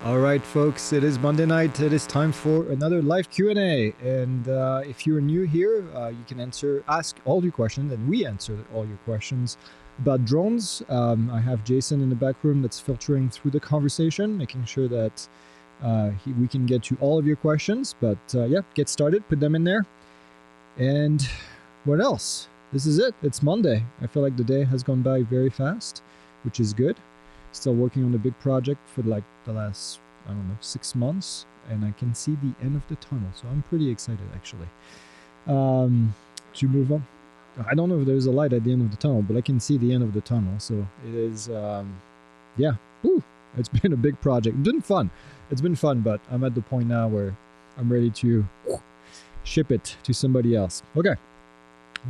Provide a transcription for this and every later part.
All right, folks, it is Monday night. It is time for another live Q&A. And if you're new here, you can ask all your questions, and we answer all your questions about drones. I have Jason in the back room that's filtering through the conversation, making sure that we can get to all of your questions. But yeah, get started, put them in there. And what else? This is it. It's Monday. I feel like the day has gone by very fast, which is good. Still working on the big project for like the last, I don't know, 6 months, and I can see the end of the tunnel, so I'm pretty excited actually. To move on, I don't know if there's a light at the end of the tunnel, but I can see the end of the tunnel, so it is, yeah, woo, it's been a big project. It's been fun. It's been fun, but I'm at the point now where I'm ready to ship it to somebody else. Okay,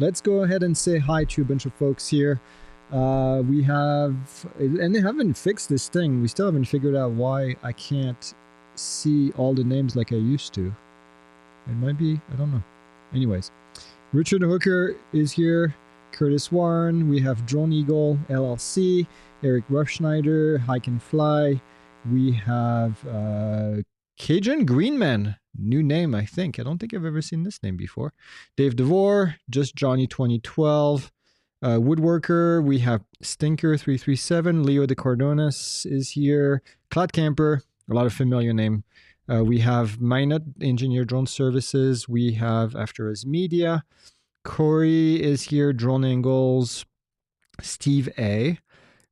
let's go ahead and say hi to a bunch of folks here. We have, and they haven't fixed this thing. We still haven't figured out why I can't see all the names like I used to. It might be, I don't know. Anyways, Richard Hooker is here. Curtis Warren. We have Drone Eagle LLC. Eric Ruffschneider. Hike and Fly. We have Cajun Greenman. New name, I think. I don't think I've ever seen this name before. Dave DeVore. Just Johnny 2012. Woodworker, we have Stinker 337, Leo de Cardonas is here, Cloud Camper, a lot of familiar name. We have Minot Engineer Drone Services, we have After Us Media, Corey is here, Drone Angles, Steve A.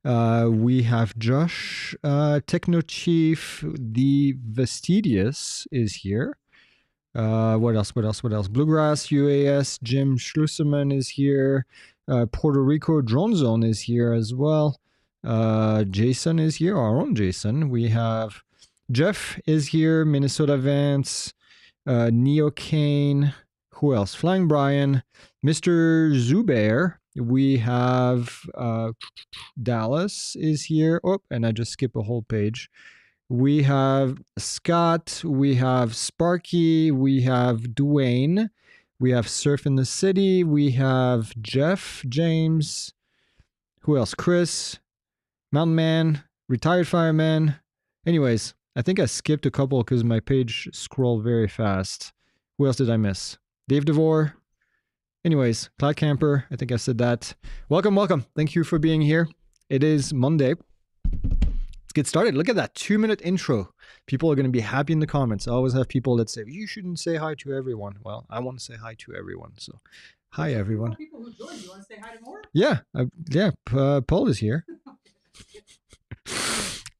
We have Josh, Techno Chief, the Vestidius is here. What else? Bluegrass UAS, Jim Schlusserman is here. Puerto Rico Drone Zone is here as well. Jason is here, our own Jason. We have Jeff is here, Minnesota Vance, Neo Kane. Who else? Flying Brian, Mr. Zubair. We have Dallas is here. Oh, and I just skipped a whole page. We have Scott, we have Sparky, we have Dwayne, we have Surf in the City, we have Jeff, James, who else? Chris, Mountain Man, Retired Fireman. Anyways, I think I skipped a couple because my page scrolled very fast. Who else did I miss? Dave DeVore. Anyways, Cloud Camper, I think I said that. Welcome. Thank you for being here. It is Monday. Get started. Look at that 2-minute intro. People are going to be happy in the comments. I always have people that say, you shouldn't say hi to everyone. Well, I want to say hi to everyone. So, hi, everyone. People who joined, you want to say hi to more? Yeah. Paul is here.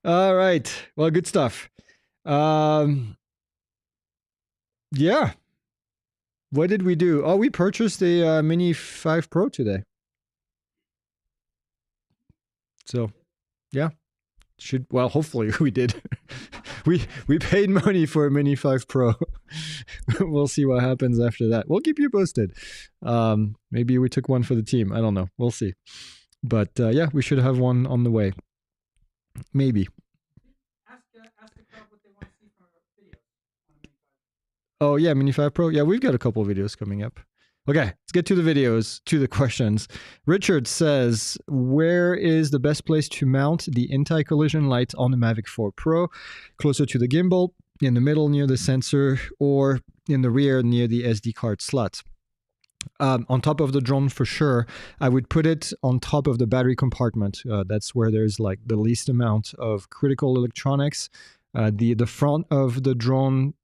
All right. Well, good stuff. Yeah. What did we do? Oh, we purchased a Mini 5 Pro today. So, yeah. Well, hopefully we did. we paid money for a Mini 5 Pro. We'll see what happens after that. We'll keep you posted. Maybe we took one for the team. I don't know. We'll see. But yeah, we should have one on the way. Maybe. Ask the crowd what they want to see from our videos on the Mini 5. Oh yeah, Mini 5 Pro. Yeah, we've got a couple of videos coming up. Okay, let's get to the videos, to the questions. Richard says, where is the best place to mount the anti-collision light on the Mavic 4 Pro? Closer to the gimbal, in the middle near the sensor, or in the rear near the SD card slot? On top of the drone for sure. I would put it on top of the battery compartment. That's where there's like the least amount of critical electronics. The front of the drone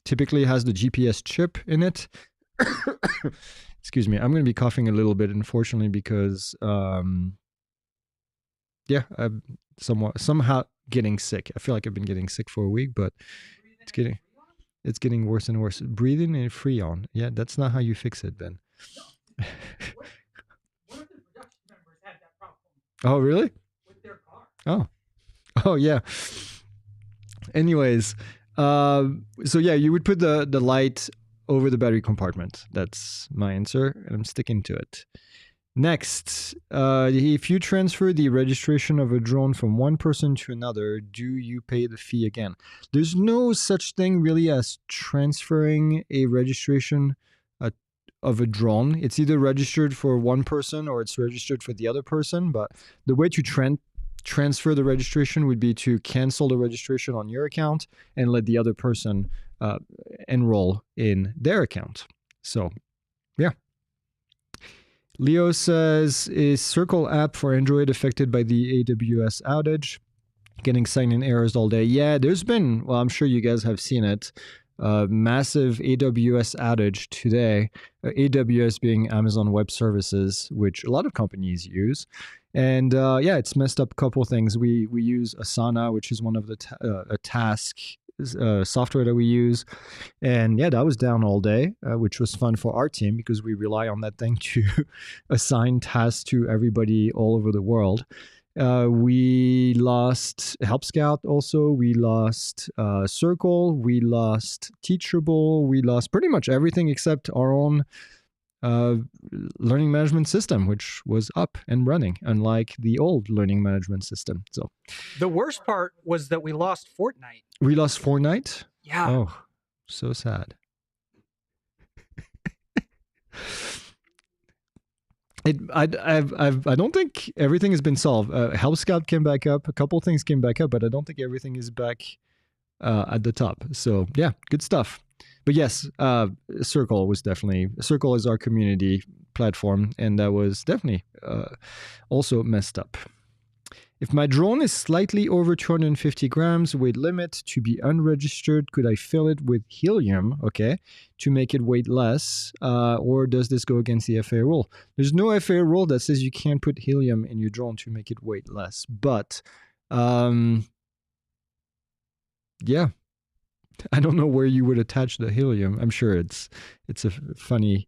typically has the GPS chip in it. Excuse me, I'm going to be coughing a little bit, unfortunately, because yeah, I'm somehow getting sick. I feel like I've been getting sick for a week, but it's getting worse and worse. Breathing in Freon. Yeah, that's not how you fix it, Ben. One of the production members had that problem. Oh, really? With their car. Oh yeah. Anyways, so yeah, you would put the light over the battery compartment. That's my answer, and I'm sticking to it. Next, if you transfer the registration of a drone from one person to another, do you pay the fee again? There's no such thing really as transferring a registration of a drone. It's either registered for one person or it's registered for the other person, but the way to transfer the registration would be to cancel the registration on your account and let the other person enroll in their account. So, yeah. Leo says, is Circle app for Android affected by the AWS outage? Getting sign-in errors all day. Yeah, there's been, well, I'm sure you guys have seen it, massive AWS outage today. AWS being Amazon Web Services, which a lot of companies use. And yeah, it's messed up a couple things. We use Asana, which is one of the a task software that we use. And yeah, that was down all day, which was fun for our team because we rely on that thing to assign tasks to everybody all over the world. We lost Help Scout also. We lost Circle. We lost Teachable. We lost pretty much everything except our own learning management system, which was up and running, unlike the old learning management system. So the worst part was that we lost Fortnite. We lost Fortnite? Yeah. Oh, so sad. I don't think everything has been solved. Help Scout came back up. A couple things came back up, but I don't think everything is back at the top. So yeah, good stuff. But yes, Circle is our community platform, and that was definitely also messed up. If my drone is slightly over 250 grams weight limit to be unregistered, could I fill it with helium, okay, to make it weight less? Or does this go against the FAA rule? There's no FAA rule that says you can't put helium in your drone to make it weight less. But, yeah, I don't know where you would attach the helium. I'm sure it's a funny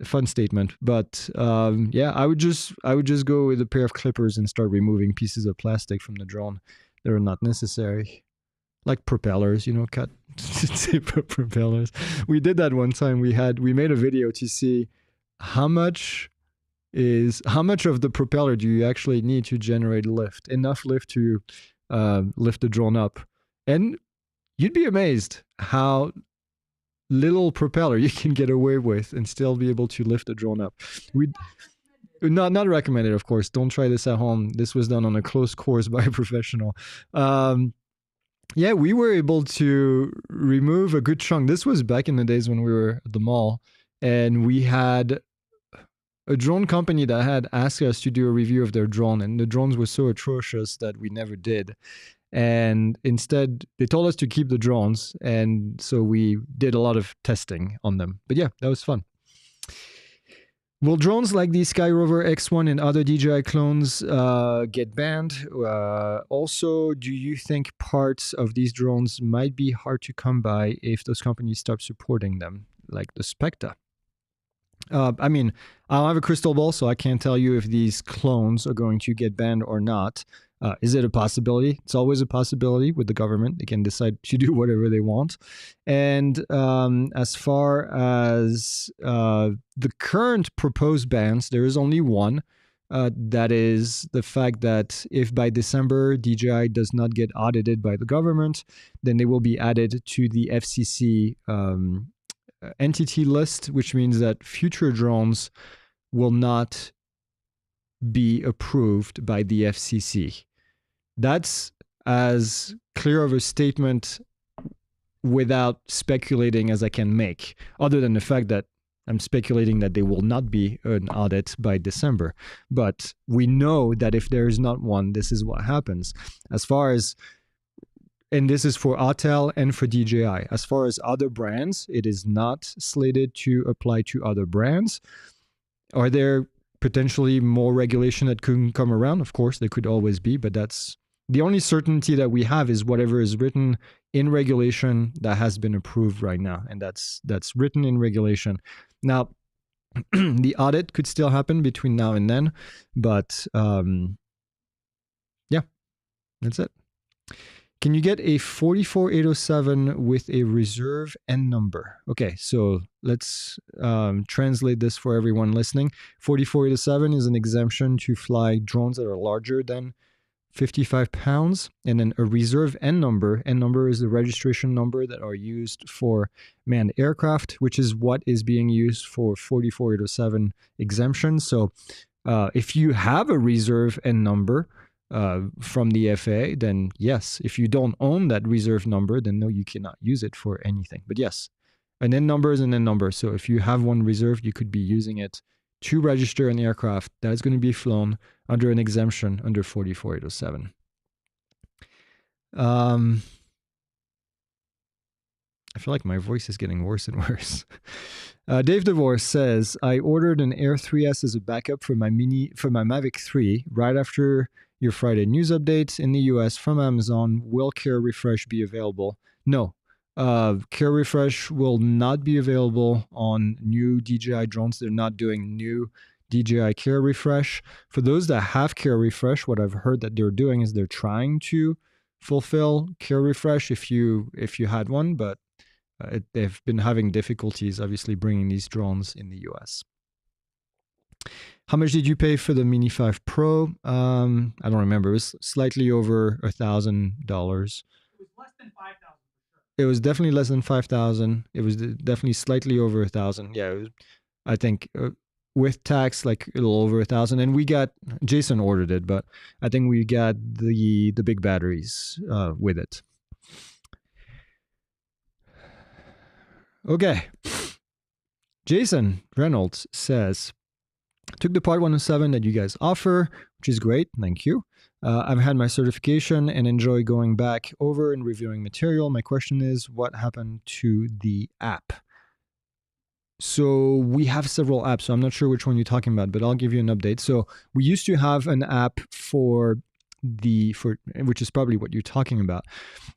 fun statement, but yeah, I would just go with a pair of clippers and start removing pieces of plastic from the drone that are not necessary, like propellers, cut tip of propellers. We did that one time. We made a video to see how much of the propeller do you actually need to generate enough lift to lift the drone up, and you'd be amazed how little propeller you can get away with and still be able to lift the drone up. Not recommended, of course. Don't try this at home. This was done on a close course by a professional. Yeah, we were able to remove a good chunk. This was back in the days when we were at the mall, and we had a drone company that had asked us to do a review of their drone, and the drones were so atrocious that we never did. And instead, they told us to keep the drones, and so we did a lot of testing on them. But yeah, that was fun. Will drones like the Skyrover X1 and other DJI clones get banned? Also, do you think parts of these drones might be hard to come by if those companies stop supporting them, like the Specta? I mean, I don't have a crystal ball, so I can't tell you if these clones are going to get banned or not. Is it a possibility? It's always a possibility with the government. They can decide to do whatever they want. And as far as the current proposed bans, there is only one. That is the fact that if by December DJI does not get audited by the government, then they will be added to the FCC entity list, which means that future drones will not be approved by the FCC. That's as clear of a statement without speculating as I can make, other than the fact that I'm speculating that there will not be an audit by December. But we know that if there is not one, this is what happens. As far as, and this is for Autel and for DJI, as far as other brands, it is not slated to apply to other brands. Are there potentially more regulation that could come around? Of course, there could always be, but that's the only certainty that we have is whatever is written in regulation that has been approved right now, and that's written in regulation. Now, the audit could still happen between now and then, but yeah, that's it. Can you get a 44807 with a reserve N number? Okay, so let's translate this for everyone listening. 44807 is an exemption to fly drones that are larger than 55 pounds, and then a reserve N number. N number is the registration number that are used for manned aircraft, which is what is being used for 44807 exemption. So if you have a reserve N number, from the FAA, then yes. If you don't own that reserve number, then no, you cannot use it for anything. But yes, an N number is an N number. So if you have one reserved, you could be using it to register an aircraft that is going to be flown under an exemption under 44807. I feel like my voice is getting worse and worse. Dave DeVore says, I ordered an Air 3S as a backup for my Mavic 3 right after your Friday news update in the US from Amazon. Will Care Refresh be available? No. Care Refresh will not be available on new DJI drones. They're not doing new DJI Care Refresh. For those that have Care Refresh, what I've heard that they're doing is they're trying to fulfill Care Refresh if you had one, but they've been having difficulties, obviously, bringing these drones in the US. How much did you pay for the Mini 5 Pro? I don't remember. It was slightly over $1,000. It was less than 5,000 for sure. It was definitely less than 5,000. It was definitely slightly over 1,000. Yeah, it was, I think with tax, like a little over 1,000. And we got, Jason ordered it, but I think we got the big batteries with it. Okay. Jason Reynolds says, took the Part 107 that you guys offer, which is great. Thank you. I've had my certification and enjoy going back over and reviewing material. My question is, what happened to the app? So we have several apps. So I'm not sure which one you're talking about, but I'll give you an update. So we used to have an app for which is probably what you're talking about.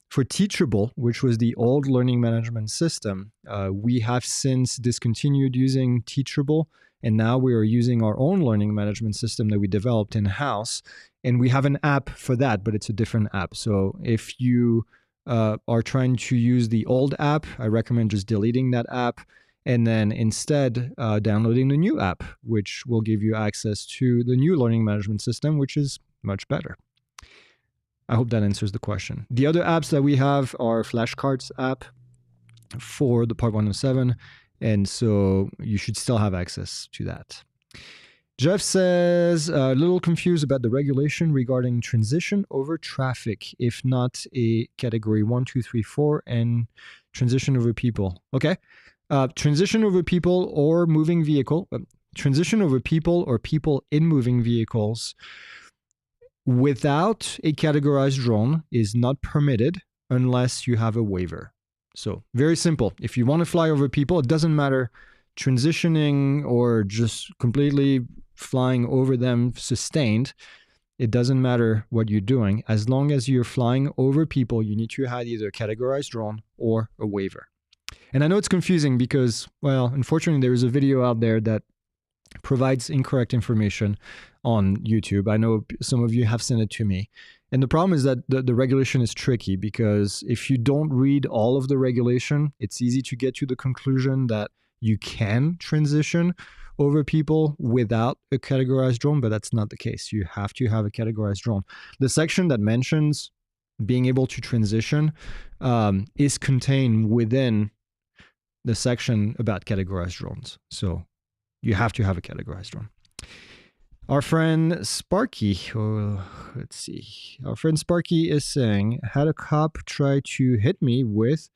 For Teachable, which was the old learning management system, we have since discontinued using Teachable, and now we are using our own learning management system that we developed in-house, and we have an app for that, but it's a different app. So if you are trying to use the old app, I recommend just deleting that app and then instead downloading the new app, which will give you access to the new learning management system, which is much better. I hope that answers the question. The other apps that we have are Flashcards app for the Part 107, and so you should still have access to that. Jeff says, a little confused about the regulation regarding transition over traffic, if not a category 1, 2, 3, 4, and transition over people. Okay. Transition over people or moving vehicle. Transition over people or people in moving vehicles without a categorized drone is not permitted unless you have a waiver. So very simple. If you want to fly over people, it doesn't matter transitioning or just completely flying over them sustained. It doesn't matter what you're doing. As long as you're flying over people, you need to have either a categorized drone or a waiver. And I know it's confusing because, well, unfortunately, there is a video out there that provides incorrect information on YouTube. I know some of you have sent it to me. And the problem is that the regulation is tricky because if you don't read all of the regulation, it's easy to get to the conclusion that you can transition over people without a categorized drone, but that's not the case. You have to have a categorized drone. The section that mentions being able to transition is contained within the section about categorized drones. So you have to have a categorized drone. Our friend Sparky, let's see. Our friend Sparky is saying, had a cop try to hit me with,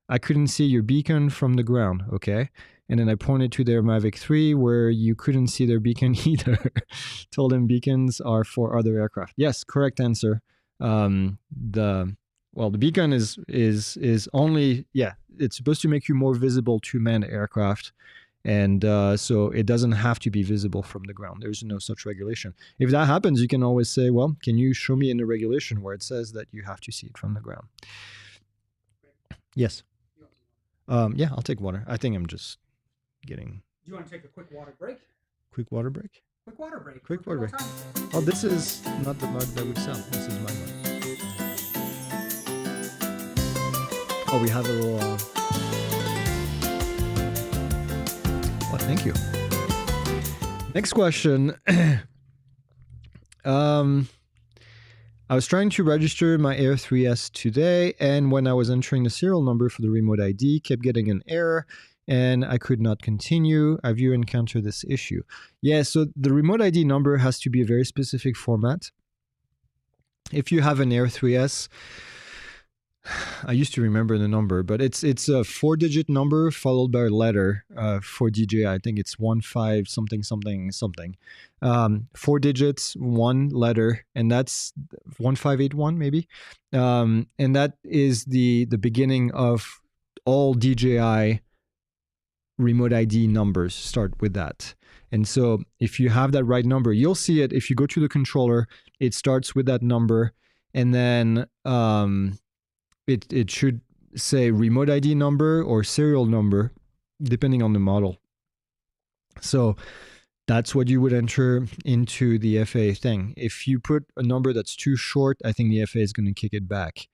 I couldn't see your beacon from the ground, okay? And then I pointed to their Mavic 3 where you couldn't see their beacon either. Told him beacons are for other aircraft. Yes, correct answer. The beacon is only, it's supposed to make you more visible to manned aircraft. And so it doesn't have to be visible from the ground. There's no such regulation. If that happens, you can always say, well, can you show me in the regulation where it says that you have to see it from the ground? Yes. Yeah, I'll take water. I think I'm just getting... Do you want to take a quick water break? Quick water break? Quick water break. Quick water break. Oh, this is not the mug that we sell. This is my mug. Oh, we have a little... Oh, thank you. Next question. I was trying to register my Air 3S today, and when I was entering the serial number for the remote ID, kept getting an error, and I could not continue. Have you encountered this issue? Yeah, so the remote ID number has to be a very specific format. if you have an Air 3S, I used to remember the number, but it's a 4-digit number followed by a letter for DJI. I think it's 15 something something something. 4 digits, one letter, and that's 1581 maybe. And that is the beginning of all DJI remote ID numbers start with that. And so if you have that right number, you'll see it. If you go to the controller, it starts with that number, and then it should say remote ID number or serial number, depending on the model. So that's what you would enter into the FAA thing. If you put a number that's too short, I think the FAA is going to kick it back.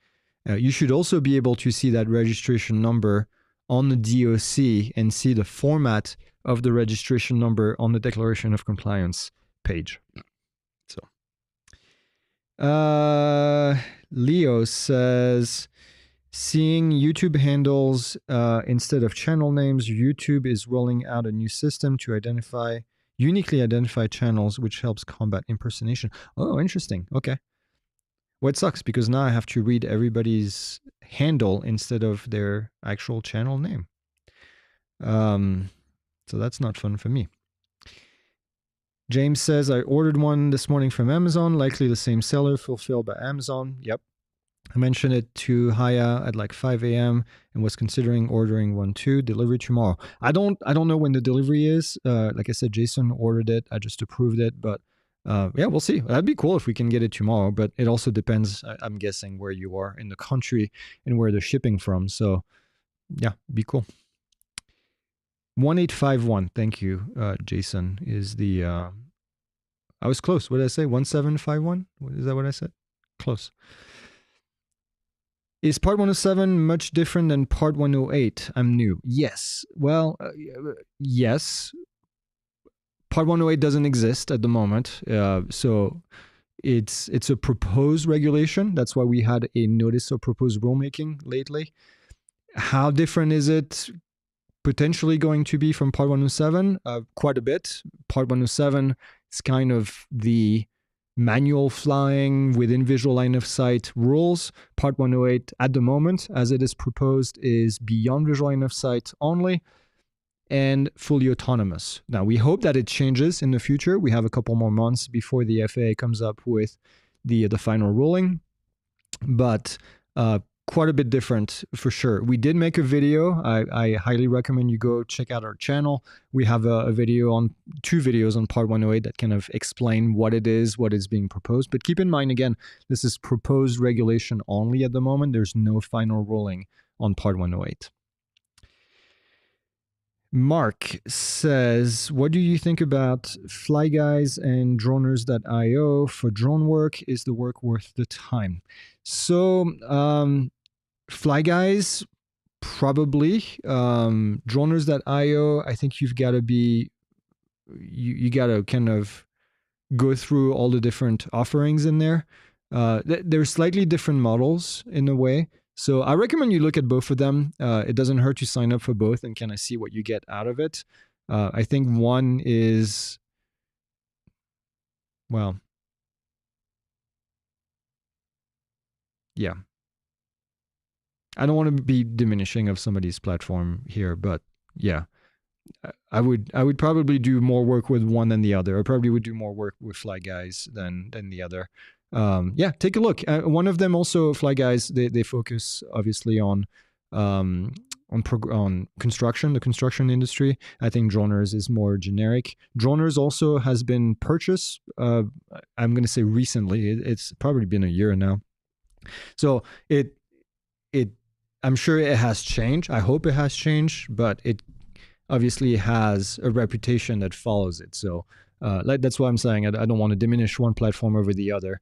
You should also be able to see that registration number on the DOC and see the format of the registration number on the Declaration of Compliance page. So, Leo says, seeing YouTube handles instead of channel names, YouTube is rolling out a new system to uniquely identify channels, which helps combat impersonation. Oh, interesting. Okay. Well, it sucks because now I have to read everybody's handle instead of their actual channel name. So that's not fun for me. James says, I ordered one this morning from Amazon, likely the same seller, fulfilled by Amazon. Yep. I mentioned it to Haya at like 5 a.m. and was considering ordering one too. Delivery tomorrow. I don't know when the delivery is. Like I said, Jason ordered it. I just approved it, but yeah, we'll see. That'd be cool if we can get it tomorrow, but it also depends, I'm guessing, where you are in the country and where they're shipping from. So yeah, be cool. 1851, thank you, Jason, is the, I was close. What did I say? 1751? Is that what I said? Close. Is Part 107 much different than Part 108? I'm new. Yes. Well, yes. Part 108 doesn't exist at the moment. So it's a proposed regulation. That's why we had a notice of proposed rulemaking lately. How different is it potentially going to be from Part 107? Quite a bit. Part 107 is kind of the manual flying within visual line of sight rules. Part 108 at the moment, as it is proposed, is beyond visual line of sight only and fully autonomous. Now, we hope that it changes in the future. We have a couple more months before the FAA comes up with the final ruling, but quite a bit different for sure. We did make a video. I highly recommend you go check out our channel. We have a video on 2 videos on Part 108 that kind of explain what it is, what is being proposed. But keep in mind, again, this is proposed regulation only at the moment. There's no final ruling on Part 108. Mark says, what do you think about FlyGuys and droners.io for drone work? Is the work worth the time? So, FlyGuys, probably. Droners.io, I think you've got to be, you got to kind of go through all the different offerings in there. They're slightly different models in a way. So I recommend you look at both of them. It doesn't hurt to sign up for both and kind of see what you get out of it. I think one is, well, yeah. I don't want to be diminishing of somebody's platform here, but yeah, I would probably do more work with one than the other. I probably would do more work with FlyGuys than the other. Yeah, take a look. One of them also, FlyGuys, they focus obviously on construction, the construction industry. I think Droners is more generic. Droners also has been purchased. I'm going to say recently. It's probably been a year now. So I'm sure it has changed. I hope it has changed, but it obviously has a reputation that follows it. So that's why I'm saying I don't want to diminish one platform over the other,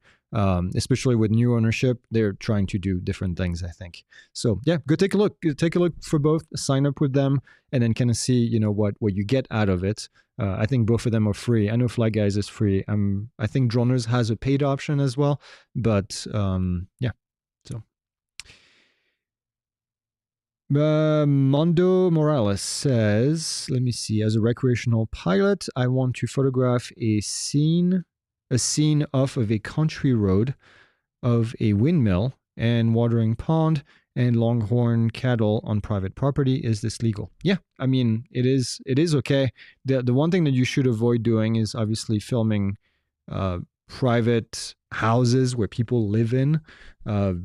especially with new ownership. They're trying to do different things, I think. So yeah, go take a look. Take a look for both. Sign up with them, and then kind of see what you get out of it. I think both of them are free. I know FlyGuys is free. I think Droners has a paid option as well, but yeah. So. Mondo Morales says, let me see, as a recreational pilot, I want to photograph a scene off of a country road. of a windmill and watering pond and longhorn cattle on private property. Is this legal? Yeah, I mean it is okay. The one thing that you should avoid doing is obviously filming uh, private houses where people live in,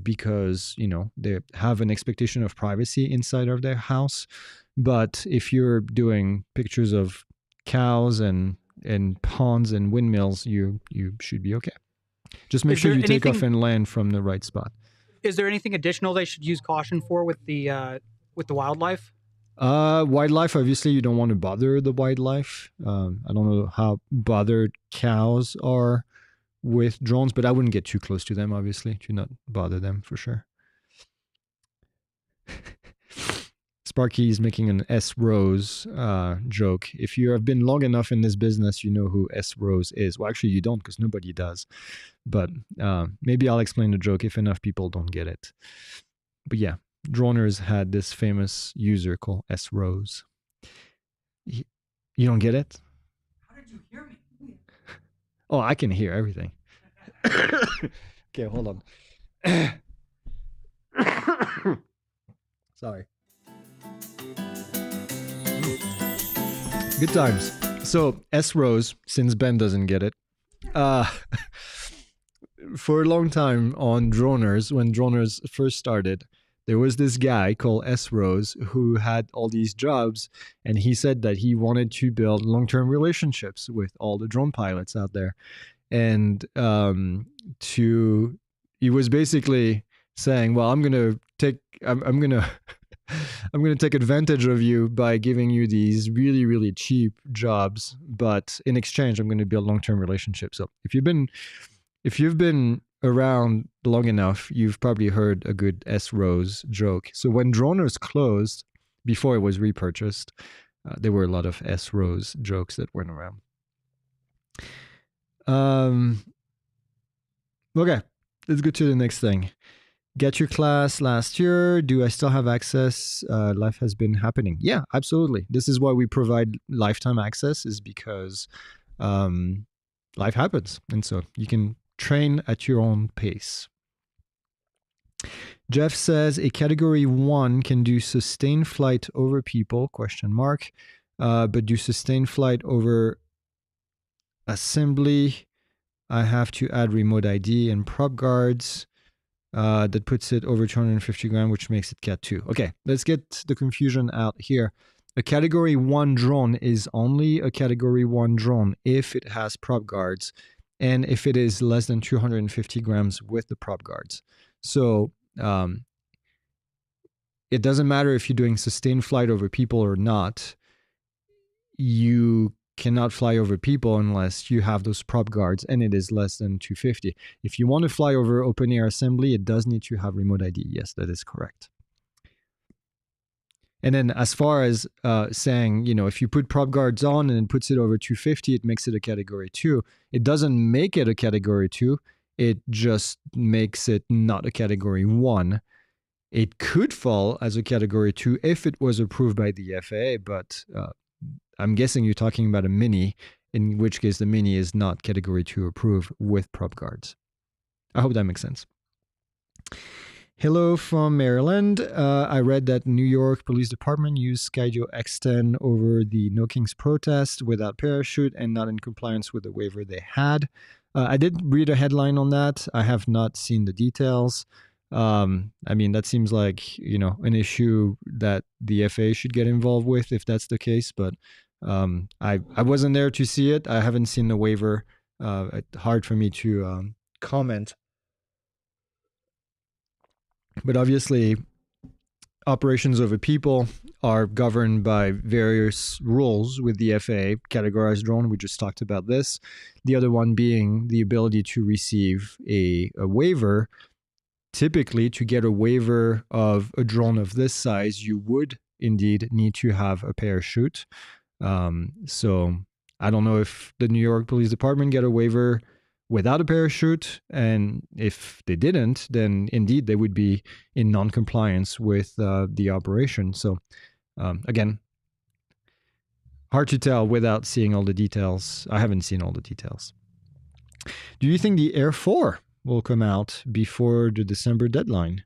because they have an expectation of privacy inside of their house. But if you're doing pictures of cows and ponds and windmills, you should be okay. Just make Is sure there you take off anything? and land from the right spot. Is there anything additional they should use caution for with the wildlife? Wildlife, obviously, you don't want to bother the wildlife. I don't know how bothered cows are with drones, but I wouldn't get too close to them, obviously, to not bother them for sure. Sparky is making an S Rose joke. If you have been long enough in this business, you know who S Rose is. Well, actually, you don't, because nobody does. But maybe I'll explain the joke if enough people don't get it. But yeah, Droners had this famous user called S Rose. You don't get it? How did you hear me? Oh, I can hear everything. Okay, hold on. Sorry. Good times. So S Rose, since Ben doesn't get it, for a long time on Droners, when Droners first started, there was this guy called S Rose who had all these jobs, and he said that he wanted to build long-term relationships with all the drone pilots out there, and he was basically saying, well, I'm gonna I'm gonna take advantage of you by giving you these really, really cheap jobs, but in exchange, I'm gonna build long-term relationships. So if you've been around long enough, you've probably heard a good S Rose joke. So when Droners closed, before it was repurchased, there were a lot of S Rose jokes that went around. Okay, let's go to the next thing. Get your class last year. Do I still have access? Life has been happening. Yeah, absolutely. This is why we provide lifetime access, is because life happens. And so you can train at your own pace. Jeff says a category 1 can do sustained flight over people, ? But do sustained flight over assembly, I have to add remote ID and prop guards. That puts it over 250 grand, which makes it Cat 2. Okay, let's get the confusion out here. A Category 1 drone is only a Category 1 drone if it has prop guards and if it is less than 250 grams with the prop guards. So it doesn't matter if you're doing sustained flight over people or not. You cannot fly over people unless you have those prop guards and it is less than 250. If you want to fly over open air assembly, it does need to have remote ID. Yes, that is correct. And then as far as saying, if you put prop guards on and it puts it over 250, it makes it a category 2. It doesn't make it a category 2. It just makes it not a category 1. It could fall as a category 2 if it was approved by the FAA, but I'm guessing you're talking about a Mini, in which case the Mini is not category 2 approved with prop guards. I hope that makes sense. Hello from Maryland. I read that New York Police Department used Skydio X10 over the No Kings protest without parachute and not in compliance with the waiver they had. I did read a headline on that. I have not seen the details. I mean, that seems like, an issue that the FAA should get involved with if that's the case, but I wasn't there to see it. I haven't seen the waiver. It's hard for me to comment. But obviously, operations over people are governed by various rules with the FAA. Categorized drone, we just talked about this. The other one being the ability to receive a waiver. Typically, to get a waiver of a drone of this size, you would indeed need to have a parachute. So I don't know if the New York Police Department get a waiver without a parachute, and if they didn't, then indeed they would be in non-compliance with the operation. So again, hard to tell without seeing all the details. I haven't seen all the details. Do you think the Air 4 will come out before the December deadline?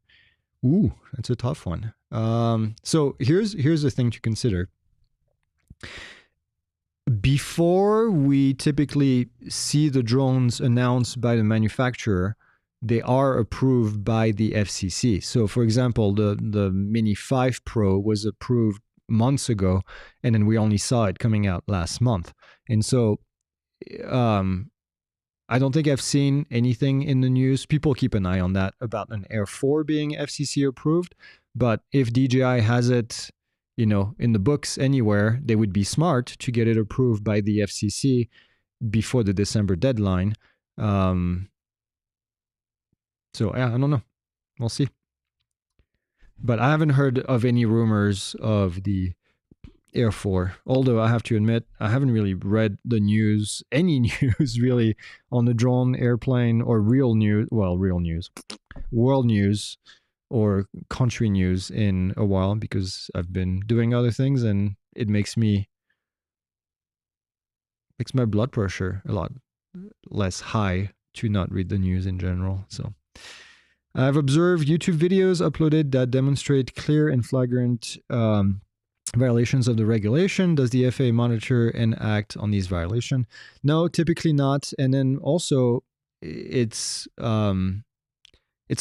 Ooh, that's a tough one. So here's the thing to consider. Before we typically see the drones announced by the manufacturer, they are approved by the FCC. So, for example, the Mini 5 Pro was approved months ago, and then we only saw it coming out last month. And so, I don't think I've seen anything in the news. People keep an eye on that about an Air 4 being FCC approved. But if DJI has it, in the books anywhere, they would be smart to get it approved by the FCC before the December deadline. So yeah, I don't know. We'll see. But I haven't heard of any rumors of the Air 4. Although I have to admit, I haven't really read the news, any news really, on the drone, airplane, or real news, world news, or country news in a while, because I've been doing other things, and it makes my blood pressure a lot less high to not read the news in general. So I've observed YouTube videos uploaded that demonstrate clear and flagrant violations of the regulation. Does the FAA monitor and act on these violations? No, typically not. And then also, it's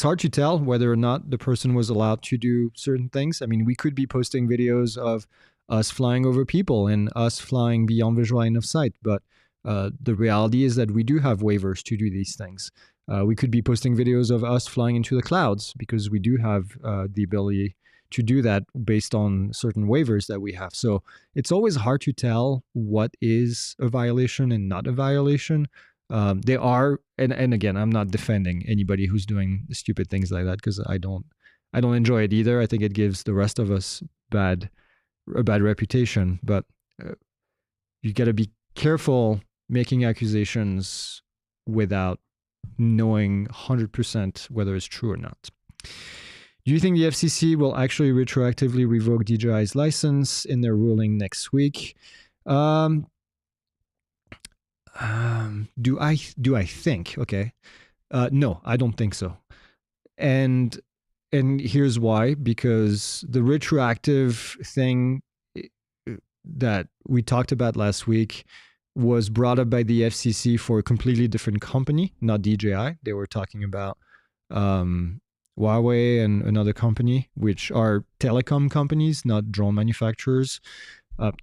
hard to tell whether or not the person was allowed to do certain things. I mean, we could be posting videos of us flying over people and us flying beyond visual line of sight, but the reality is that we do have waivers to do these things. We could be posting videos of us flying into the clouds because we do have the ability to do that based on certain waivers that we have. So it's always hard to tell what is a violation and not a violation. They are, and again, I'm not defending anybody who's doing stupid things like that, because I don't enjoy it either. I think it gives the rest of us a bad reputation. But you got to be careful making accusations without knowing 100% whether it's true or not. Do you think the FCC will actually retroactively revoke DJI's license in their ruling next week? Do I think? Okay. No, I don't think so. And here's why: because the retroactive thing that we talked about last week was brought up by the FCC for a completely different company, not DJI. They were talking about Huawei and another company, which are telecom companies, not drone manufacturers.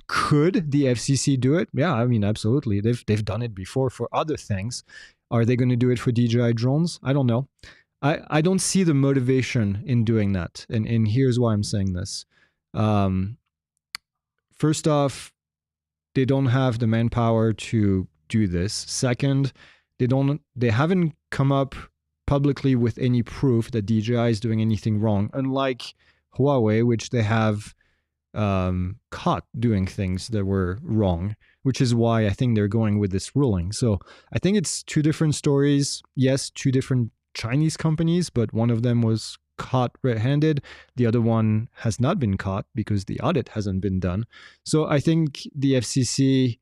Could the FCC do it? Yeah, I mean, absolutely. They've done it before for other things. Are they going to do it for DJI drones? I don't know. I don't see the motivation in doing that. And here's why I'm saying this. First off, they don't have the manpower to do this. Second, they haven't come up publicly with any proof that DJI is doing anything wrong, unlike Huawei, which they have caught doing things that were wrong, which is why I think they're going with this ruling. So I think it's two different stories. Yes, two different Chinese companies, but one of them was caught red-handed. The other one has not been caught because the audit hasn't been done. So I think the FCC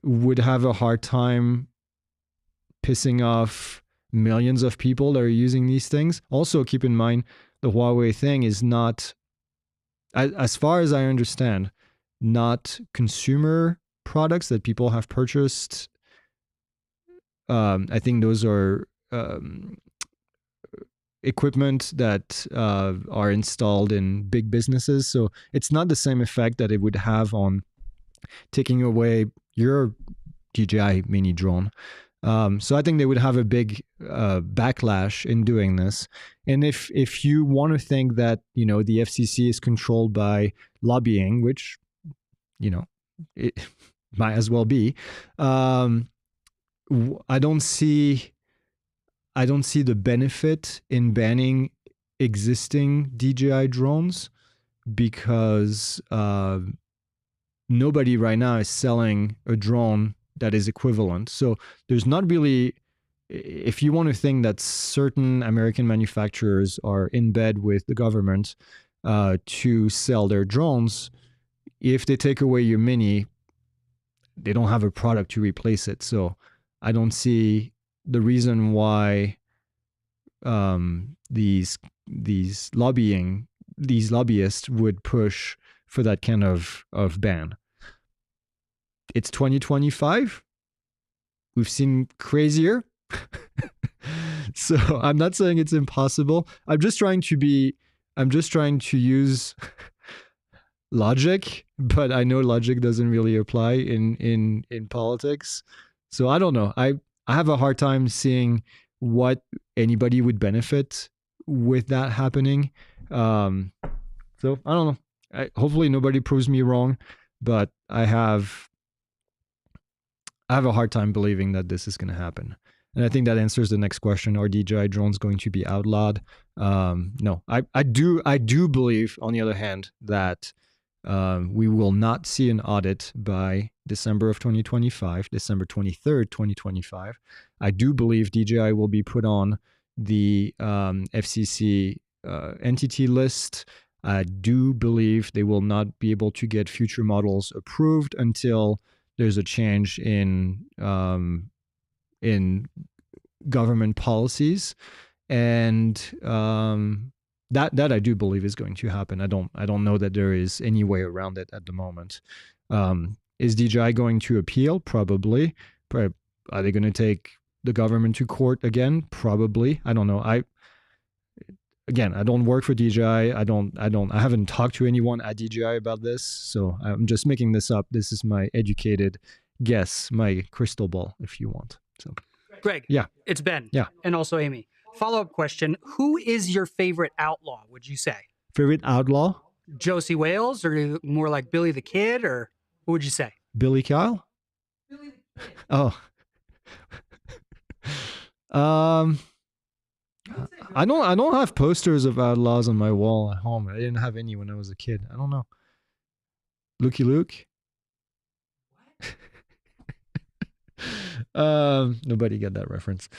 would have a hard time pissing off millions of people that are using these things. Also, keep in mind, the Huawei thing is not, as far as I understand, not consumer products that people have purchased. I think those are equipment that are installed in big businesses. So it's not the same effect that it would have on taking away your DJI mini drone. So I think they would have a big backlash in doing this. And if you want to think that, the FCC is controlled by lobbying, which, it might as well be, I don't see the benefit in banning existing DJI drones, because nobody right now is selling a drone that is equivalent. So there's not really, if you want to think that certain American manufacturers are in bed with the government to sell their drones, if they take away your Mini, they don't have a product to replace it. So I don't see the reason why these lobbyists would push for that kind of ban. It's 2025. We've seen crazier. So I'm not saying it's impossible. I'm just trying to use logic, but I know logic doesn't really apply in politics. So I don't know. I have a hard time seeing what anybody would benefit with that happening. So I don't know. Hopefully nobody proves me wrong, but I have a hard time believing that this is going to happen. And I think that answers the next question: are DJI drones going to be outlawed? No, I do believe, on the other hand, that we will not see an audit by December of 2025, December 23rd, 2025. I do believe DJI will be put on the FCC entity list. I do believe they will not be able to get future models approved until there's a change in government policies, and that I do believe is going to happen. I don't know that there is any way around it at the moment. Is DJI going to appeal? Probably. Are they going to take the government to court again? Probably. I don't know. I don't work for DJI. I haven't talked to anyone at DJI about this, so I'm just making this up. This is my educated guess, my crystal ball, if you want. So, Greg. Yeah. It's Ben. Yeah. And also Amy. Follow-up question. Who is your favorite outlaw, would you say? Favorite outlaw? Josie Wales, or more like Billy the Kid, or what would you say? Billy Kyle? Billy the Kid. Oh. I don't have posters of outlaws on my wall at home. I didn't have any when I was a kid. I don't know. Lukey Luke? Nobody got that reference.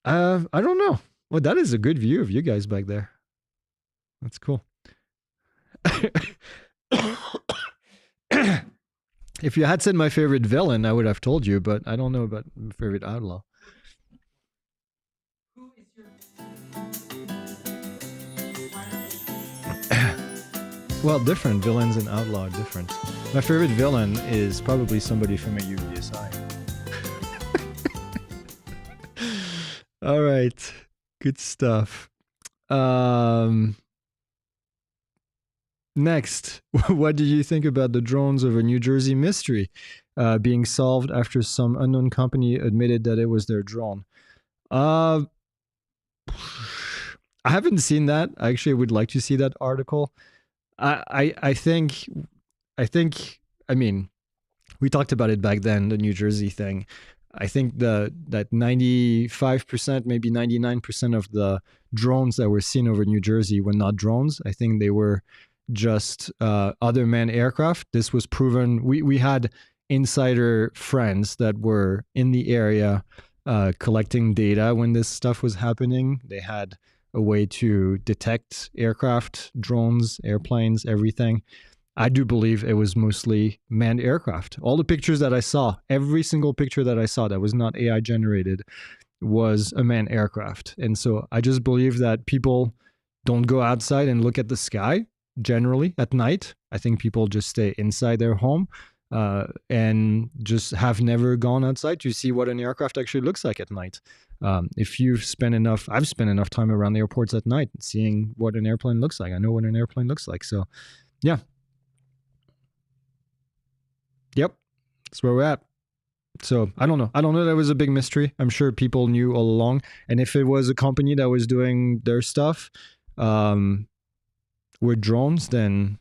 I don't know. Well, that is a good view of you guys back there. That's cool. If you had said my favorite villain, I would have told you, but I don't know about my favorite outlaw. Who is your Well, different villains and outlaw are different. My favorite villain is probably somebody from a UVSI. All right, good stuff. Next, what do you think about the drones over New Jersey mystery being solved after some unknown company admitted that it was their drone? I haven't seen that. I actually would like to see that article. I think, I mean, we talked about it back then, the New Jersey thing. I think that 95%, maybe 99% of the drones that were seen over New Jersey were not drones. I think they were just other manned aircraft. This was proven. We had insider friends that were in the area collecting data when this stuff was happening. They had a way to detect aircraft, drones, airplanes, everything. I do believe it was mostly manned aircraft. All the pictures that I saw, every single picture that I saw that was not AI generated was a manned aircraft. And so I just believe that people don't go outside and look at the sky generally at night. I think people just stay inside their home and just have never gone outside to see what an aircraft actually looks like at night. If I've spent enough time around the airports at night seeing what an airplane looks like. I know what an airplane looks like. So, yeah. Yep, that's where we're at. So I don't know. I don't know that it was a big mystery. I'm sure people knew all along. And if it was a company that was doing their stuff with drones, then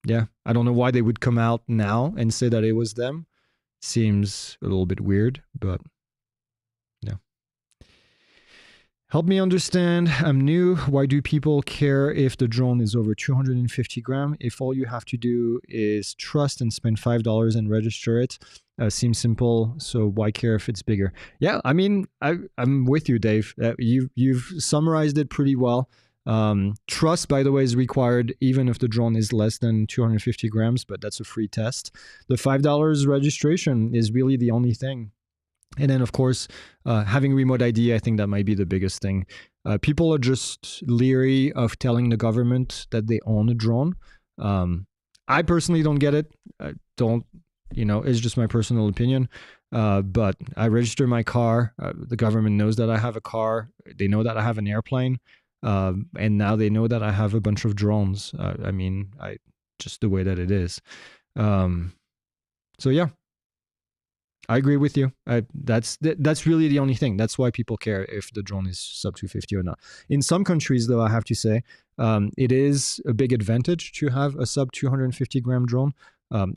yeah, I don't know why they would come out now and say that it was them. Seems a little bit weird, but yeah. Help me understand. I'm new. Why do people care if the drone is over 250 grams? If all you have to do is trust and spend $5 and register it, seems simple. So why care if it's bigger? Yeah, I mean, I'm with you, Dave. You've summarized it pretty well. Trust, by the way, is required even if the drone is less than 250 grams, but that's a free test. The $5 registration is really the only thing And then, of course, having remote ID, I think that might be the biggest thing. People are just leery of telling the government that they own a drone. I personally don't get it. I don't, it's just my personal opinion. But I register my car. The government knows that I have a car. They know that I have an airplane. And now they know that I have a bunch of drones. Just the way that it is. So yeah, I agree with you. That's really the only thing. That's why people care if the drone is sub 250 or not. In some countries, though, I have to say, it is a big advantage to have a sub 250 gram drone.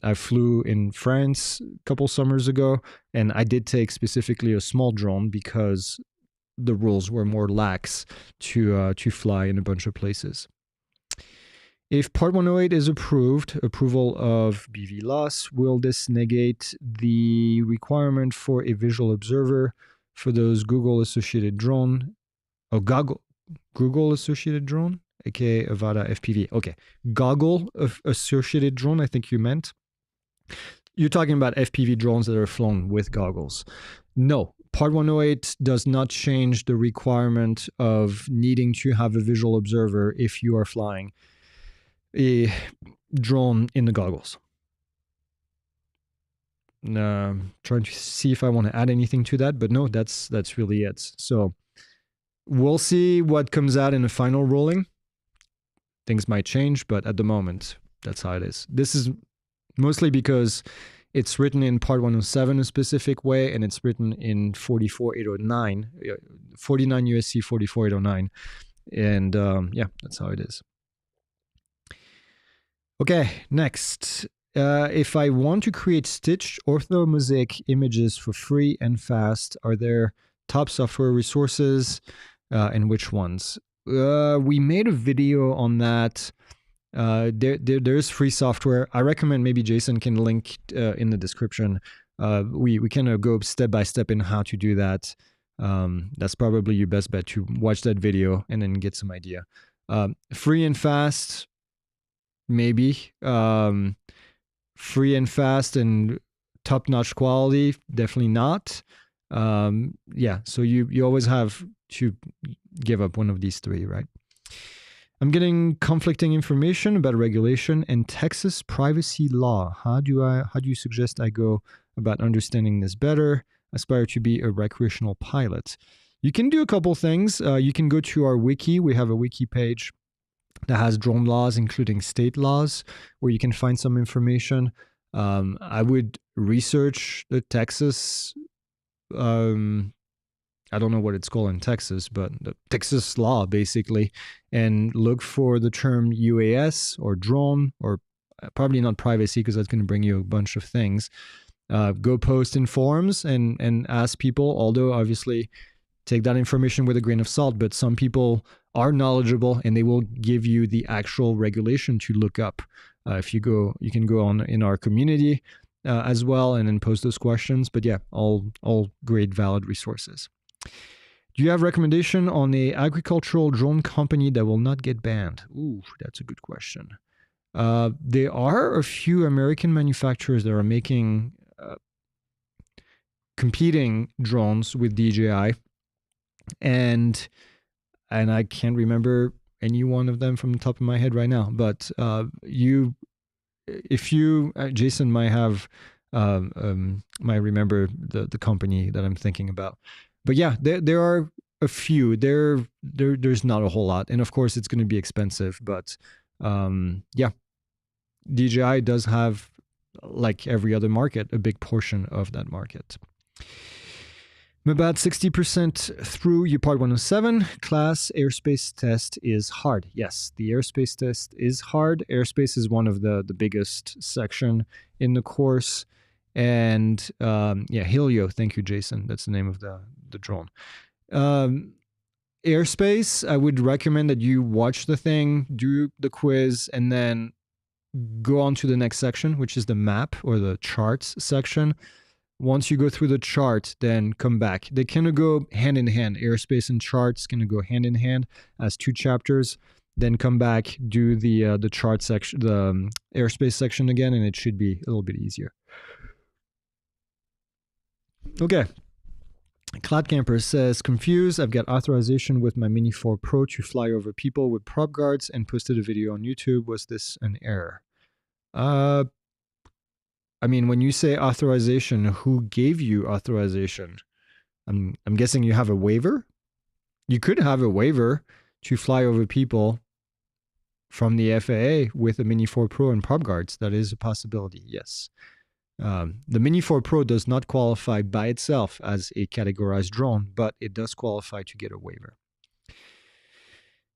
I flew in France a couple summers ago, and I did take specifically a small drone because the rules were more lax to fly in a bunch of places. If Part 108 is approved, approval of BV loss, will this negate the requirement for a visual observer for those Google associated drone? Google associated drone, aka Avada FPV. Okay, goggle associated drone, I think you meant. You're talking about FPV drones that are flown with goggles. No, Part 108 does not change the requirement of needing to have a visual observer if you are flying a drone in the goggles. Trying to see if I want to add anything to that, but no, that's really it. So we'll see what comes out in the final ruling. Things might change, but at the moment, that's how it is. This is mostly because it's written in Part 107 a specific way, and it's written in 44809, 49 USC 44809. And yeah, that's how it is. Okay, next. If I want to create stitched orthomosaic images for free and fast, are there top software resources and which ones? We made a video on that. There's free software. I recommend maybe Jason can link in the description. We can go step by step in how to do that. That's probably your best bet, to watch that video and then get some idea. Free and fast, maybe. Free and fast and top-notch quality, definitely not. Yeah, so you always have to give up one of these three, right? I'm getting conflicting information about regulation and Texas privacy law. How do you suggest I go about understanding this better? Aspire to be a recreational pilot. You can do a couple things. You can go to our wiki. We have a wiki page that has drone laws, including state laws, where you can find some information. I would research the Texas, I don't know what it's called in Texas, but the Texas law, basically, and look for the term UAS or drone, or probably not privacy, because that's going to bring you a bunch of things. Go post in forums and ask people, although obviously take that information with a grain of salt, but some people are knowledgeable and they will give you the actual regulation to look up. If you can go on in our community as well and then post those questions. But yeah, all great, valid resources. Do you have recommendation on a agricultural drone company that will not get banned? Ooh, that's a good question. There are a few American manufacturers that are making competing drones with DJI, and I can't remember any one of them from the top of my head right now. But Jason might have might remember the company that I'm thinking about. But yeah, there are a few. There's not a whole lot, and of course it's going to be expensive. But yeah, DJI does have, like every other market, a big portion of that market. I'm about 60% through your Part 107. Class airspace test is hard. Yes, the airspace test is hard. Airspace is one of the biggest section in the course. And yeah, Helio. Thank you, Jason. That's the name of the drone. Airspace, I would recommend that you watch the thing, do the quiz, and then go on to the next section, which is the map or the charts section. Once you go through the chart, then come back. They kind of go hand in hand. Airspace and charts kind of go hand in hand as two chapters. Then come back, do the chart section, the airspace section again, and it should be a little bit easier. Okay. Cloud Camper says, confused. I've got authorization with my Mini 4 Pro to fly over people with prop guards and posted a video on YouTube. Was this an error? I mean, when you say authorization, who gave you authorization? I'm guessing you have a waiver. You could have a waiver to fly over people from the FAA with a Mini 4 Pro and prop guards. That is a possibility, yes. The Mini 4 Pro does not qualify by itself as a categorized drone, but it does qualify to get a waiver.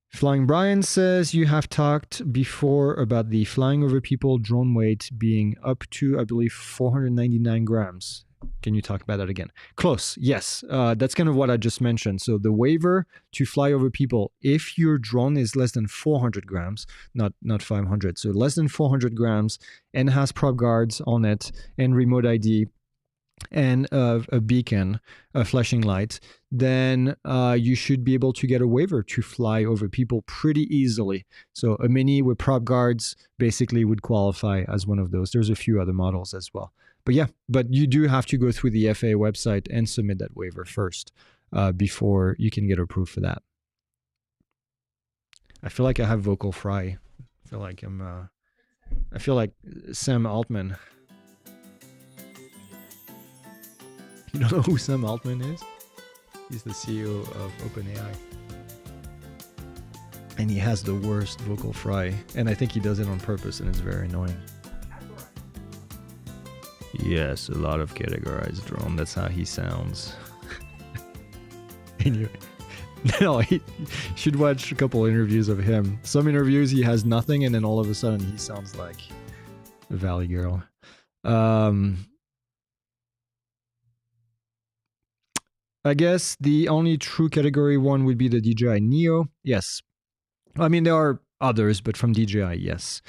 Flying Brian says, you have talked before about the flying over people drone weight being up to, I believe, 499 grams. Can you talk about that again? Close, yes. That's kind of what I just mentioned. So the waiver to fly over people, if your drone is less than 400 grams, not 500, so less than 400 grams and has prop guards on it and remote ID and a beacon, a flashing light, then you should be able to get a waiver to fly over people pretty easily. So a Mini with prop guards basically would qualify as one of those. There's a few other models as well. But yeah, but you do have to go through the FAA website and submit that waiver first before you can get approved for that. I feel like I have vocal fry. I feel like I feel like Sam Altman. You don't know who Sam Altman is? He's the CEO of OpenAI. And he has the worst vocal fry. And I think he does it on purpose, and it's very annoying. Yes, a lot of categorized drone. That's how he sounds. Anyway. No, you should watch a couple interviews of him. Some interviews he has nothing, and then all of a sudden he sounds like a Valley Girl. I guess the only true category 1 would be the DJI Neo. Yes. I mean, there are others, but from DJI, yes.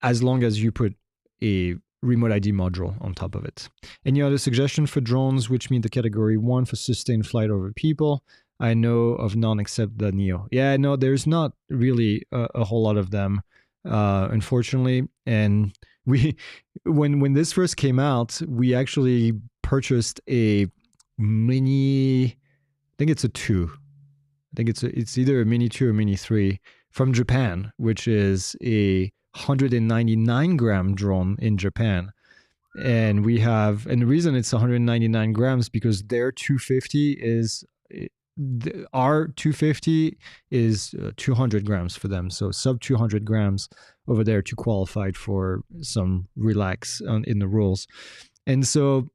As long as you put a remote ID module on top of it. Any other suggestion for drones which meet the category 1 for sustained flight over people? I know of none except the Neo. Yeah, no, there's not really a whole lot of them, unfortunately. And when this first came out, we actually purchased a Mini, I think it's a 2. I think it's either a Mini 2 or Mini 3 from Japan, which is a 199 gram drone in Japan. And the reason it's 199 grams because their 250 is, our 250 is 200 grams for them. So sub 200 grams over there to qualify for some relax in the rules. And so,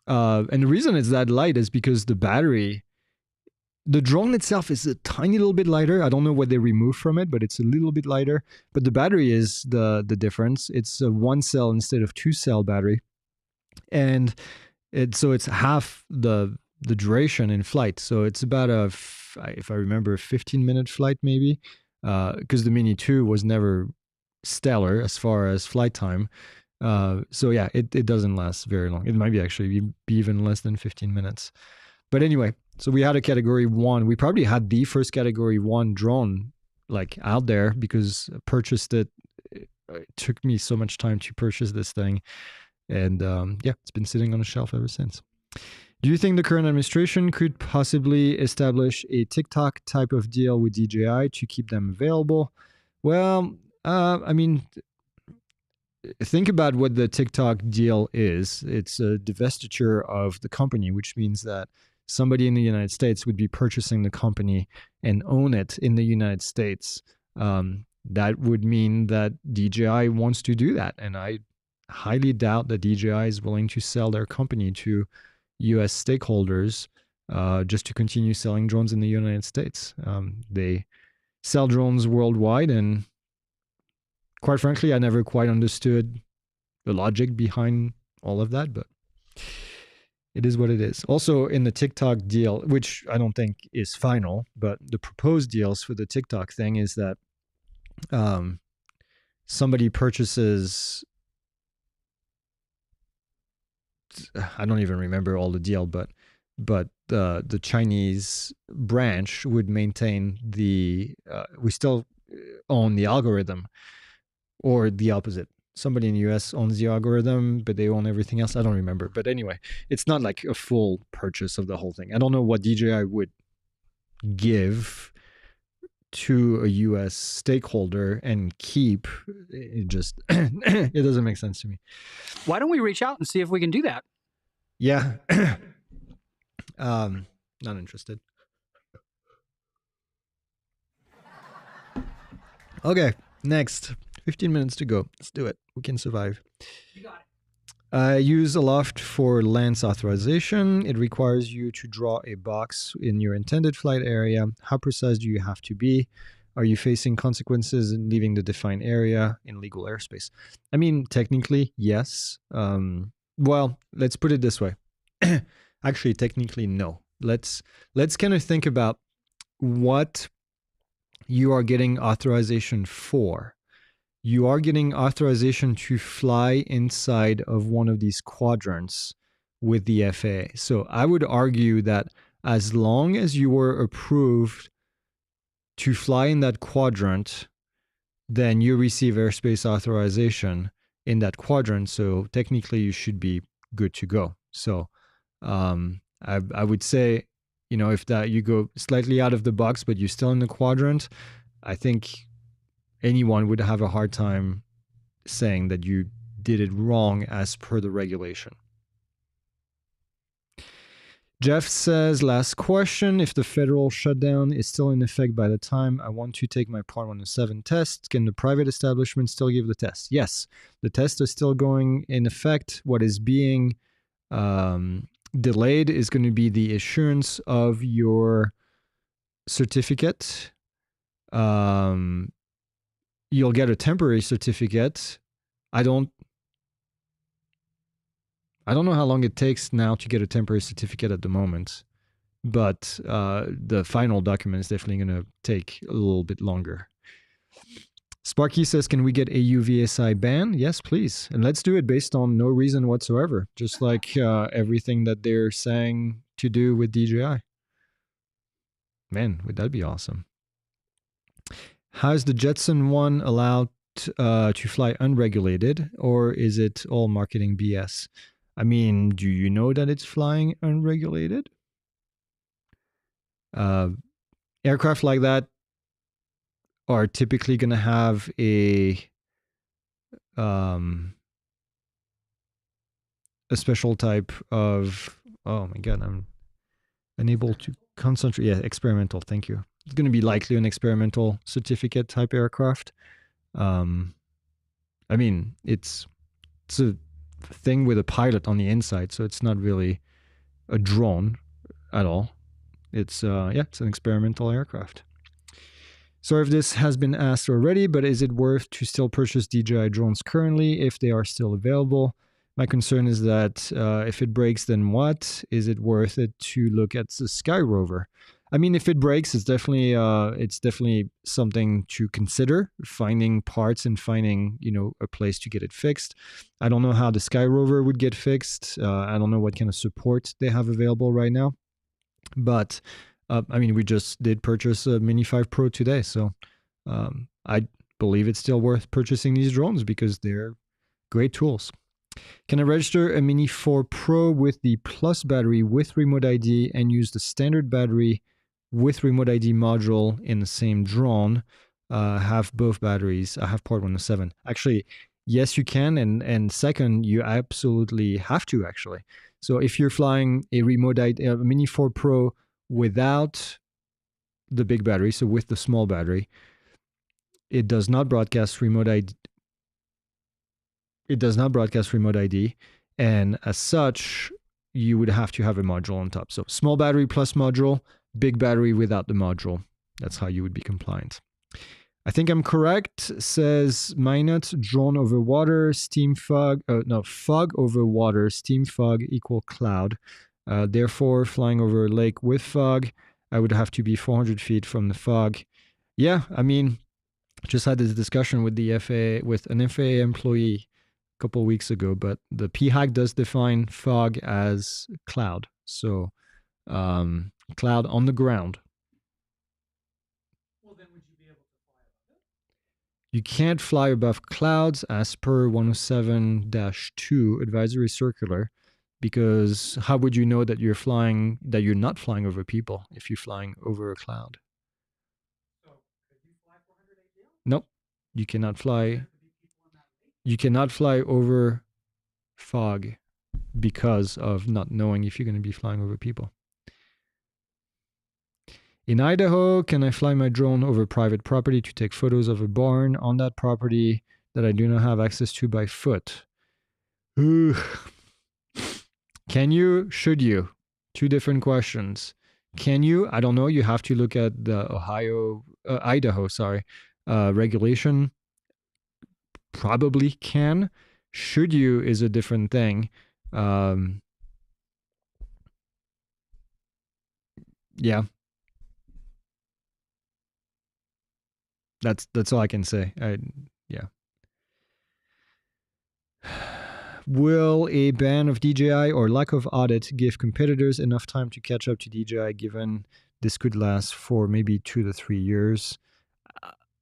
and the reason it's that light is because the battery, the drone itself is a tiny little bit lighter. I don't know what they removed from it, but it's a little bit lighter. But the battery is the difference. It's a 1 cell instead of 2 cell battery. And so it's half the duration in flight. So it's about if I remember, a 15-minute flight maybe, because the Mini 2 was never stellar as far as flight time. So yeah, it doesn't last very long. It might be actually be even less than 15 minutes. But anyway, so we had a category 1. We probably had the first category 1 drone like out there because I purchased it. It took me so much time to purchase this thing. And yeah, it's been sitting on a shelf ever since. Do you think the current administration could possibly establish a TikTok type of deal with DJI to keep them available? Well, I mean, think about what the TikTok deal is. It's a divestiture of the company, which means that somebody in the United States would be purchasing the company and own it in the United States. That would mean that DJI wants to do that. And I highly doubt that DJI is willing to sell their company to US stakeholders just to continue selling drones in the United States. They sell drones worldwide, and quite frankly, I never quite understood the logic behind all of that, but it is what it is. Also, in the TikTok deal, which I don't think is final, but the proposed deals for the TikTok thing is that somebody purchases, I don't even remember all the deal, but the Chinese branch would maintain we still own the algorithm, or the opposite. somebody in the US owns the algorithm, but they own everything else. I don't remember. But anyway, it's not like a full purchase of the whole thing. I don't know what DJI would give to a US stakeholder and keep. It just it doesn't make sense to me. Why don't we reach out and see if we can do that? Yeah. Not interested. Okay, next. 15 minutes to go. Let's do it. We can survive. You got it. Use Aloft for Lance authorization. It requires you to draw a box in your intended flight area. How precise do you have to be? Are you facing consequences in leaving the defined area in legal airspace? I mean, technically, yes. Well, let's put it this way. Actually, technically, no. Let's kind of think about what you are getting authorization for. You are getting authorization to fly inside of one of these quadrants with the FAA. So I would argue that as long as you were approved to fly in that quadrant, then you receive airspace authorization in that quadrant. So technically you should be good to go. So I would say, if that you go slightly out of the box, but you're still in the quadrant, I think anyone would have a hard time saying that you did it wrong as per the regulation. Jeff says, last question. If the federal shutdown is still in effect by the time I want to take my Part 107 test, can the private establishment still give the test? Yes, the test is still going in effect. What is being delayed is going to be the issuance of your certificate. You'll get a temporary certificate. I don't know how long it takes now to get a temporary certificate at the moment, but the final document is definitely going to take a little bit longer. Sparky says, can we get a UVSI ban? Yes, please. And let's do it based on no reason whatsoever, just like everything that they're saying to do with DJI. Man, would that be awesome? How's the Jetson one allowed to fly unregulated, or is it all marketing BS? I mean, do you know that it's flying unregulated? Aircraft like that are typically going to have a special type of, oh my God, I'm unable to concentrate. Yeah, experimental. Thank you. It's going to be likely an experimental certificate type aircraft. I mean, it's a thing with a pilot on the inside, so it's not really a drone at all. It's it's an experimental aircraft. Sorry if this has been asked already, but is it worth to still purchase DJI drones currently if they are still available? My concern is that if it breaks, then what? Is it worth it to look at the Sky Rover? I mean, if it breaks, it's definitely something to consider, finding parts and finding, a place to get it fixed. I don't know how the Sky Rover would get fixed. I don't know what kind of support they have available right now. But I mean, we just did purchase a Mini 5 Pro today, so I believe it's still worth purchasing these drones because they're great tools. Can I register a Mini 4 Pro with the Plus battery with Remote ID and use the standard battery with Remote ID module in the same drone? Have both batteries. I have Part 107. Actually, yes, you can. And second, you absolutely have to, actually. So if you're flying a Remote ID, a Mini 4 Pro without the big battery, so with the small battery, it does not broadcast Remote ID. It does not broadcast Remote ID, and as such, you would have to have a module on top. So small battery plus module, big battery without the module. That's how you would be compliant. I think I'm correct, says Minot. Drone over water, steam fog, fog over water, steam fog equal cloud. Therefore, flying over a lake with fog, I would have to be 400 feet from the fog. Yeah, I mean, just had this discussion with the FAA, with an FAA employee a couple of weeks ago, but the PHAC does define fog as cloud. So cloud on the ground. Well, then would you be able to fly above it? You can't fly above clouds as per 107-2 advisory circular, because how would you know that you're not flying over people if you're flying over a cloud? So could you fly 400 ATL? Nope. You cannot fly. There could be people in that lake. You cannot fly over fog because of not knowing if you're going to be flying over people. In Idaho, can I fly my drone over private property to take photos of a barn on that property that I do not have access to by foot? Ooh. Can you? Should you? Two different questions. Can you? I don't know. You have to look at the Idaho, regulation. Probably can. Should you is a different thing. Yeah, that's all I can say. Yeah. Will a ban of DJI or lack of audit give competitors enough time to catch up to DJI, given this could last for maybe 2 to 3 years?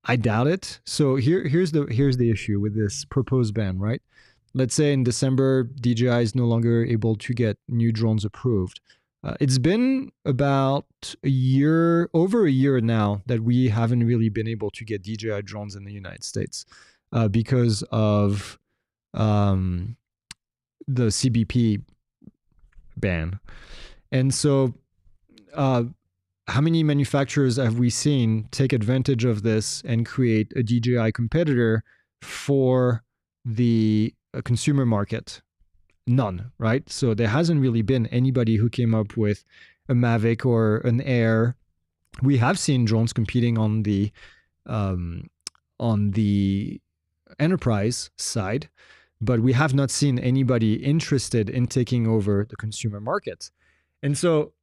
I doubt it. So here's the issue with this proposed ban, right? Let's say in December, DJI is no longer able to get new drones approved. It's been about over a year now, that we haven't really been able to get DJI drones in the United States because of the CBP ban. And so, how many manufacturers have we seen take advantage of this and create a DJI competitor for the consumer market? None, right? So there hasn't really been anybody who came up with a Mavic or an Air. We have seen drones competing on the enterprise side, but we have not seen anybody interested in taking over the consumer market. And so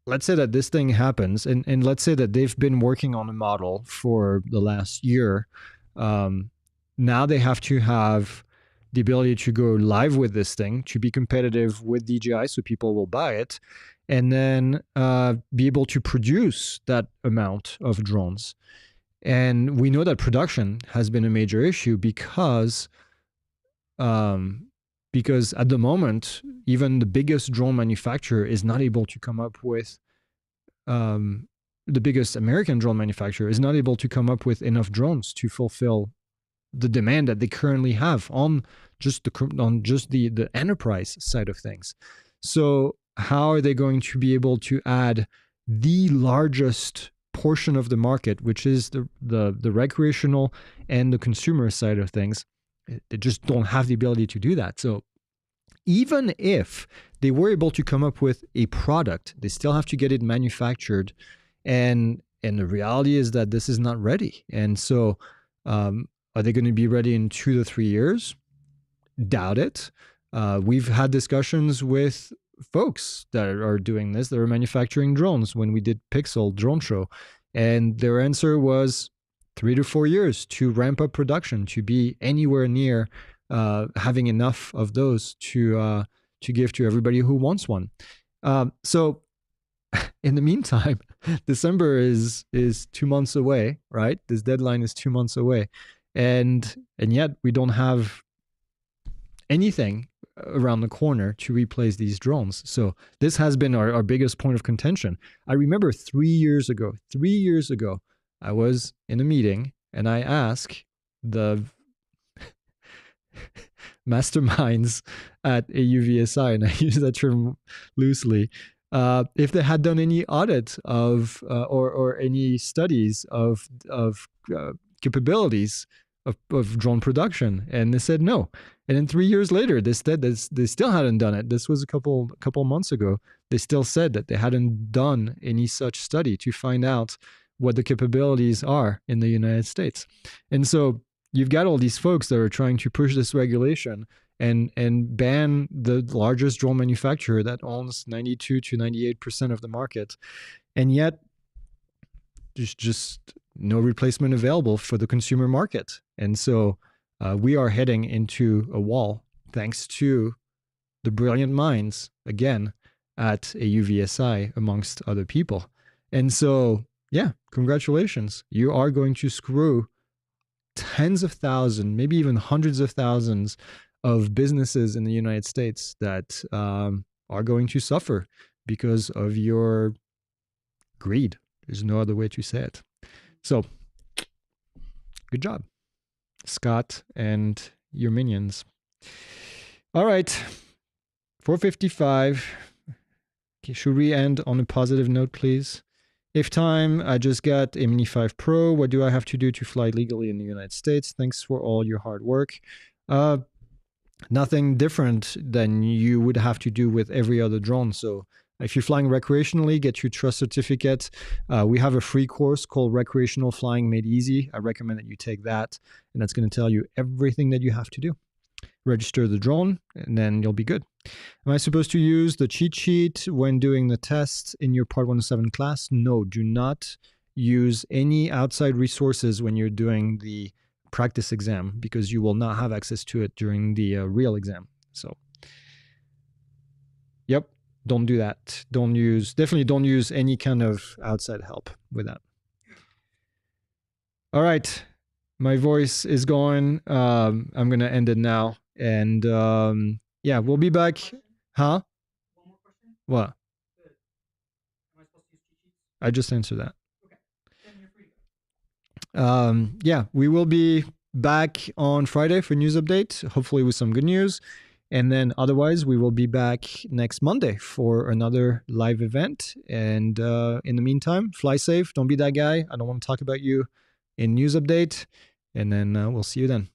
let's say that this thing happens, and let's say that they've been working on a model for the last year. Now they have to have the ability to go live with this thing to be competitive with DJI, so people will buy it, and then be able to produce that amount of drones. And we know that production has been a major issue because at the moment, even the biggest drone manufacturer is not able to come up with, the biggest American drone manufacturer is not able to come up with enough drones to fulfill the demand that they currently have on just the enterprise side of things. So how are they going to be able to add the largest portion of the market, which is the recreational and the consumer side of things? They just don't have the ability to do that. So even if they were able to come up with a product, they still have to get it manufactured. And the reality is that this is not ready. And so are they going to be ready in 2 to 3 years? Doubt it. We've had discussions with folks that are doing this, that are manufacturing drones when we did Pixel Drone Show. And their answer was 3 to 4 years to ramp up production, to be anywhere near having enough of those to give to everybody who wants one. So in the meantime, December is 2 months away, right? This deadline is 2 months away. And yet we don't have anything around the corner to replace these drones. So this has been our biggest point of contention. I remember 3 years ago, I was in a meeting and I asked the masterminds at AUVSI, and I use that term loosely, if they had done any audit of or any studies of capabilities of drone production, and they said no. And then 3 years later, they said they still hadn't done it. This was a couple months ago. They still said that they hadn't done any such study to find out what the capabilities are in the United States. And so you've got all these folks that are trying to push this regulation and ban the largest drone manufacturer that owns 92 to 98% of the market. And yet there's just no replacement available for the consumer market. And so we are heading into a wall, thanks to the brilliant minds, again, at AUVSI, amongst other people. And so, yeah, congratulations. You are going to screw tens of thousands, maybe even hundreds of thousands of businesses in the United States that are going to suffer because of your greed. There's no other way to say it. So, good job, Scott and your minions. All right, 4:55. Okay, should we end on a positive note, please? If time, I just got a Mini 5 Pro. What do I have to do to fly legally in the United States? Thanks for all your hard work. Nothing different than you would have to do with every other drone. So if you're flying recreationally, get your trust certificate. We have a free course called Recreational Flying Made Easy. I recommend that you take that, and that's going to tell you everything that you have to do. Register the drone, and then you'll be good. Am I supposed to use the cheat sheet when doing the tests in your Part 107 class? No, do not use any outside resources when you're doing the practice exam, because you will not have access to it during the real exam. So, yep, don't do that. Definitely don't use any kind of outside help with that. All right, my voice is going. I'm going to end it now. And yeah, we'll be back. Huh? One more question. What? Am I supposed to use cheat sheets? I just answered that. Okay. Then you're free to go. Yeah, we will be back on Friday for news update, hopefully with some good news. And then otherwise, we will be back next Monday for another live event. And in the meantime, fly safe. Don't be that guy. I don't want to talk about you in news update. And then we'll see you then.